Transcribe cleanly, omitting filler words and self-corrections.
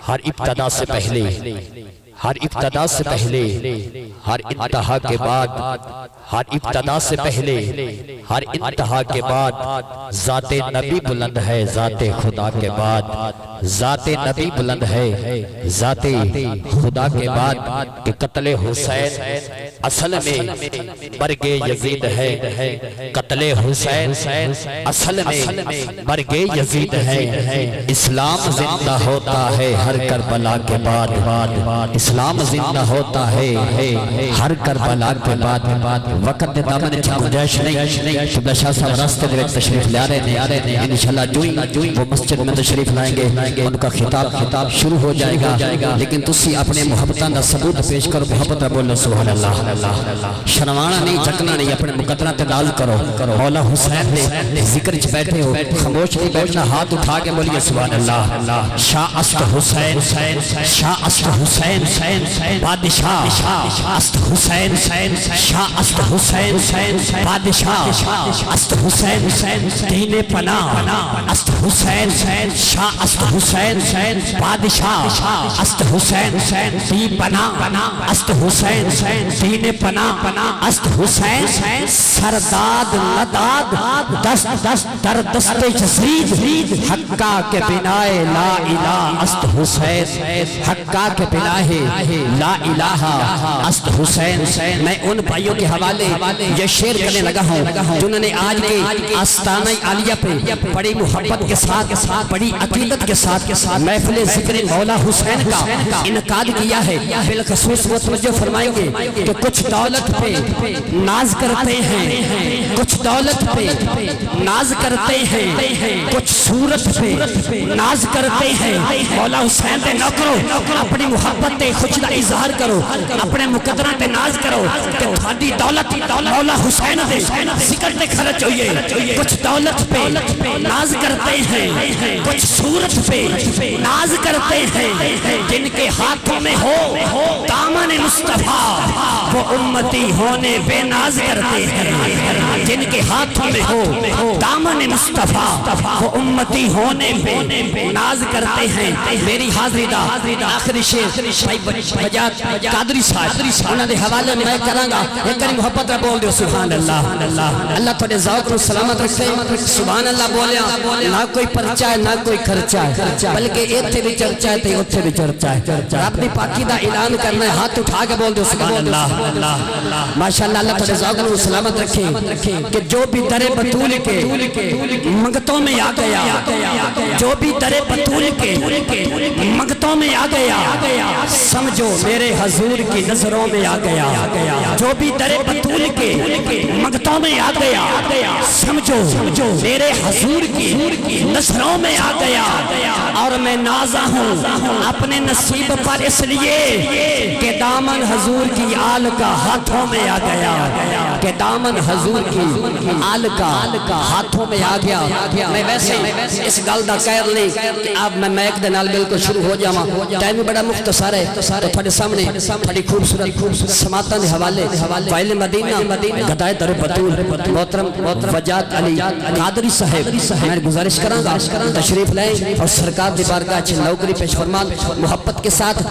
ہر ابتدا سے پہلے، ہر ابتدا سے پہلے، ہر انتہا کے بعد، ہر ابتدا سے پہلے، ہر انتہا کے بعد ذات نبی بلند ہے، ذات خدا کے بعد ذات نبی بلند ہے، ذات خدا کے بعد کہ قتل حسین اصل میں مرگ یزید ہے، قتل حسین اصل میں مرگ یزید ہے۔ اسلام زندہ ہوتا ہے ہر کربلا کے بعد، اسلام زندہ ہوتا ہے ہر کربلا کے بعد۔ وقت دے دامن کی گنجائش نہیں، قبلہ شاہ صاحب راستے دے تشریف لے رہے ہیں، انشاءاللہ جوئی وہ مسجد میں تشریف لائیں گے، ان کا خطاب شروع ہو جائے گا، لیکن تسی اپنے محبتاں دا ثبوت پیش کرو، محبت بولو سبحان اللہ۔ شرمانا نہیں، جھکنا نہیں، اپنے مقدرہ تے ناز کرو۔ مولا حسین دے ذکر چ بیٹھے ہو، خاموش نہیں بیٹھنا، ہاتھ اٹھا کے بولیے سبحان اللہ۔ شاہ است حسین، شاہ است حسین، بادشاہ است حسین، شاہ است حسین، بادشاہ است حسین، دین پناہ است حسین، شاہ است حسین، بادشاہ است حسین، دین پناہ است حسین، دین پناہ است حسین، سرداد نداد دست در دست جسید، حقا کے بنائے لا الہ است حسین، حقا کے بنائے لا الہ است حسین۔ میں ان بھائیوں کے حوالے یہ شعر کرنے لگا ہوں جنہوں نے آج کے آستانہ عالیہ پہ بڑی محبت کے ساتھ، بڑی عقیدت کے ساتھ محفل ذکر مولا حسین کا انعقاد کیا ہے۔ بالخصوص وہ توجہ فرمائیں گے کہ کچھ دولت پہ ناز کرتے ہیں، کچھ دولت پہ ناز کرتے ہیں، کچھ صورت پہ ناز کرتے ہیں۔ مولا حسین دے نوکرو اپنی محبت تے خوشدہ اظہار کرو، اپنے مقدرہ تے ناز کرو کہ تھوڑی دولت مولا حسین دے ذکر تے خرچ ہوئیے۔ کچھ دولت پہ ناز کرتے ہیں، کچھ صورت پہ ناز کرتے ہیں، جن کے ہاتھوں میں ہو دامن مصطفیٰ وہ امتی ہونے بے ناز کرتے ہیں، جن کے ہاتھوں میں ہو دامن مصطفیٰ وہ امتی ہونے بے ناز کرتے ہیں۔ میری حاضری دا آخری شعر بھائی بجات قادری صاحب انہوں نے حوالے میں کروں گا، ایک کری محبت رہ بول دیو سبحان اللہ۔ اللہ تھوڑے ذوق کو سلامت رکھے، سبحان اللہ بولیا، نہ کوئی پرچہ ہے نہ کوئی خرچہ ہے، بلکہ ایتھے بھی چرچہ ہے تے اوتھے بھی چرچہ ہے۔ رب دی پاکی دا اعلان کرنا ہے، ہاتھ اٹھا کے بول دیو سبحان اللہ۔ ماشاءاللہ اللہ تھوڑے ذوق کو سلامت رکھے کہ جو بھی در بطول کے منگتوں میں آ گیا، جو بھی در بطول کے منگتوں میں آ گیا، سمجھو میرے حضور کی نظروں میں آ گیا۔ جو بھی در بطول کے منگتوں میں آ گیا، سمجھو میرے حضور کی نظروں میں آ گیا۔ اور میں نازا ہوں اپنے نصیب پر اس لیے کہ دامن حضور کی آل کا ہاتھوں میں آ گیا، کہ دامن حضور کی آل کا ہاتھوں میں آ گیا۔ میں ویسے اس گل دا کہر نہیں کہ اب میں میک دے نال بالکل شروع ہو جاواں، ٹائم بڑا مختصر ہے، تو تھوڑے سامنے بڑی خوبصورت سماعتاں دے حوالے فائل مدینہ گدائے در بطول محترم وجاد علی قادری صاحب میں گزارش کراں گا تشریف لائیں اور سرکار دی بارگاہ وچ نوکری پیش فرمان محبت کے ساتھ